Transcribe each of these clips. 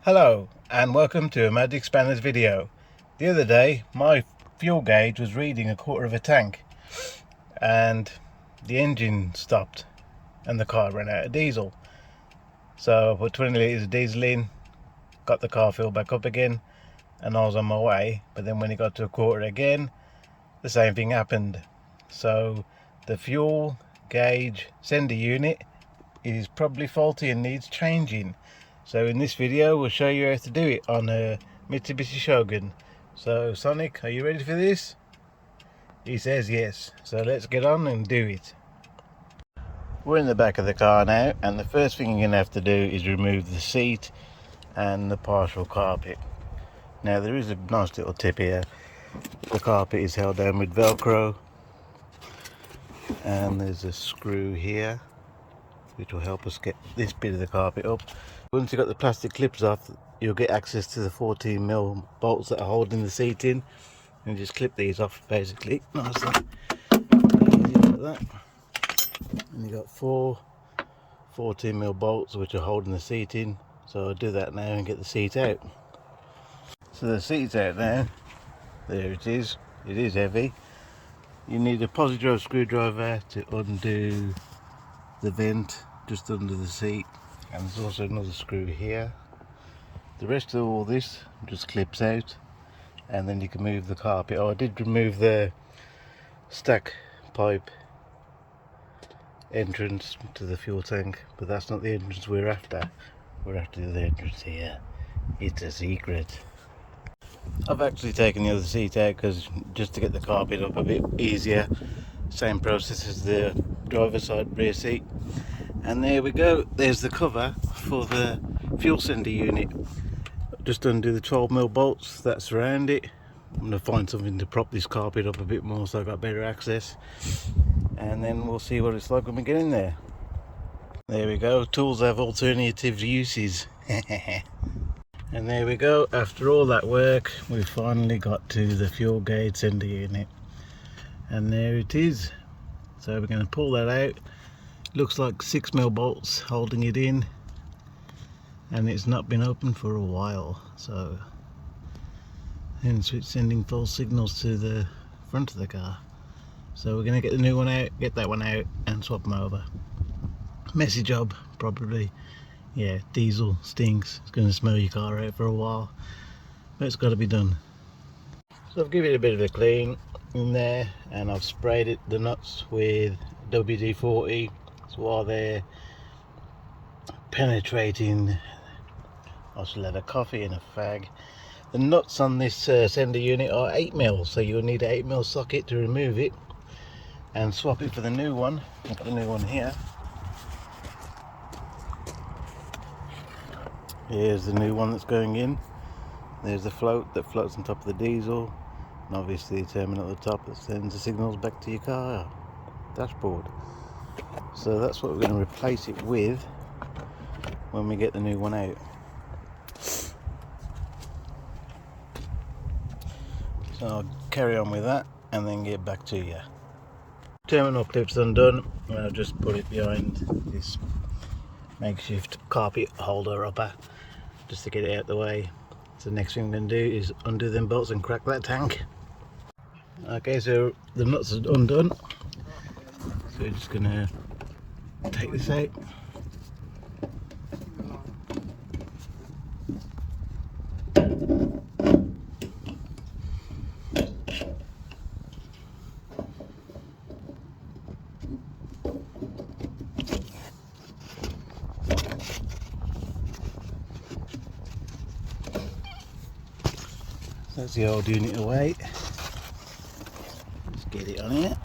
Hello and welcome to a Magic Spanners video. The other day my fuel gauge was reading a quarter of a tank and the engine stopped and the car ran out of diesel. So I put 20 litres of diesel in, got the car filled back up again and I was on my way, but then when it got to a quarter again the same thing happened. So the fuel gauge sender unit is probably faulty and needs changing. So in this video we'll show you how to do it on a Mitsubishi Shogun. So Sonic, are you ready for this? He says yes. So let's get on and do it. We're in the back of the car now, and the first thing you're going to have to do is remove the seat and the partial carpet. Now there is a nice little tip here. The carpet is held down with Velcro and there's a screw here which will help us get this bit of the carpet up. Once you've got the plastic clips off, you'll get access to the 14mm bolts that are holding the seat in, and just clip these off basically nicely, easy like that. And you've got four 14mm bolts which are holding the seat in, so I'll do that now and get the seat out. So the seat's out now. There it is heavy. You need a pajero screwdriver to undo the vent just under the seat, and there's also another screw here. The rest of all this just clips out and then you can move the carpet. I did remove the stack pipe entrance to the fuel tank, but that's not the entrance we're after. We're after the entrance here. It's a secret. I've actually taken the other seat out because just to get the carpet up a bit easier. Same process as the driver's side rear seat. And there we go, there's the cover for the fuel sender unit. Just undo the 12mm bolts that surround it. I'm going to find something to prop this carpet up a bit more so I've got better access, and then we'll see what it's like when we get in there. There we go, tools have alternative uses. And there we go, after all that work we finally got to the fuel gauge sender unit, and there it is. So we're going to pull that out. Looks like 6mm bolts holding it in, and it's not been opened for a while, so hence it's sending false signals to the front of the car. So we're going to get the new one out, get that one out and swap them over. Messy job probably. Yeah, diesel stinks. It's going to smell your car out for a while, but it's got to be done. So I've given it a bit of a clean in there, and I've sprayed it, the nuts, with WD-40. So while they're penetrating, I shall have a coffee and a fag. The nuts on this sender unit are 8mm, so you'll need an 8mm socket to remove it and swap it for the new one. I've got the new one here. Here's the new one that's going in. There's the float that floats on top of the diesel, and obviously a terminal at the top that sends the signals back to your car dashboard. So that's what we're going to replace it with when we get the new one out. So I'll carry on with that and then get back to you. Terminal clip's undone, and I'll just put it behind this makeshift carpet holder upper just to get it out the way. So the next thing I'm going to do is undo them bolts and crack that tank. Okay, so the nuts are undone, so we're just going to take this out. That's the old unit away. Let's get it on here.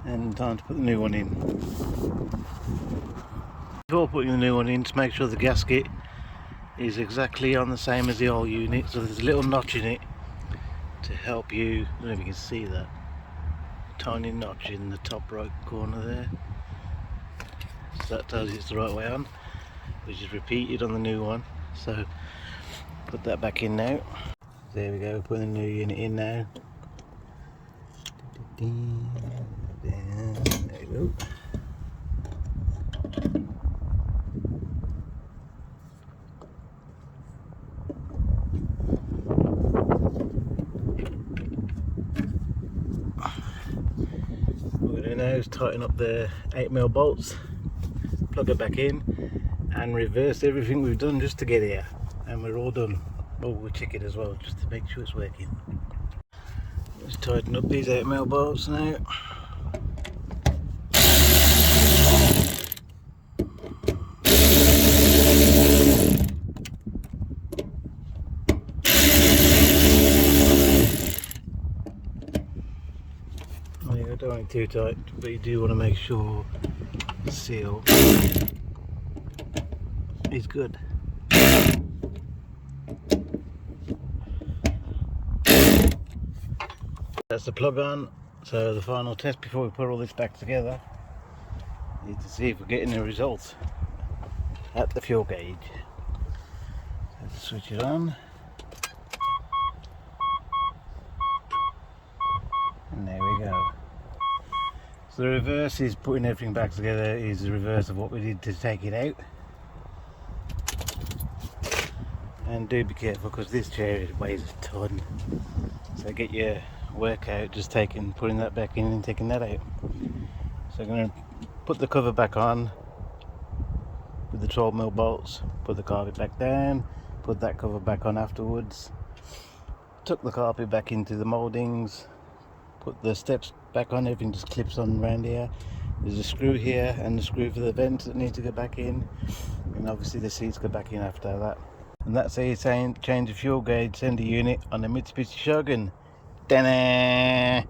And time to put the new one in. Before putting the new one in, to make sure the gasket is exactly on the same as the old unit, so there's a little notch in it to help you. I don't know if you can see that tiny notch in the top right corner there. So that tells you it's the right way on, which is repeated on the new one. So put that back in now. There we go, putting the new unit in now. There we go. What we're doing now is tighten up the 8mm bolts, plug it back in, and reverse everything we've done just to get here, and we're all done. Well, we'll check it as well just to make sure it's working. Let's tighten up these 8mm bolts now. I don't want it too tight, but you do want to make sure the seal is good. That's the plug on, so the final test before we put all this back together is to see if we're getting the results at the fuel gauge. So let's switch it on. And there we go. So the reverse is putting everything back together, is the reverse of what we did to take it out. And do be careful because this chair weighs a ton. So get your work out just putting that back in and taking that out. So I'm going to put the cover back on with the 12mm bolts, put the carpet back down, put that cover back on afterwards, tuck the carpet back into the mouldings, put the steps back on, everything just clips on around here. There's a screw here and the screw for the vents that need to go back in, and obviously the seats go back in after that. And that's how you change the fuel gauge sender unit on the Mitsubishi Shogun. Ta-da!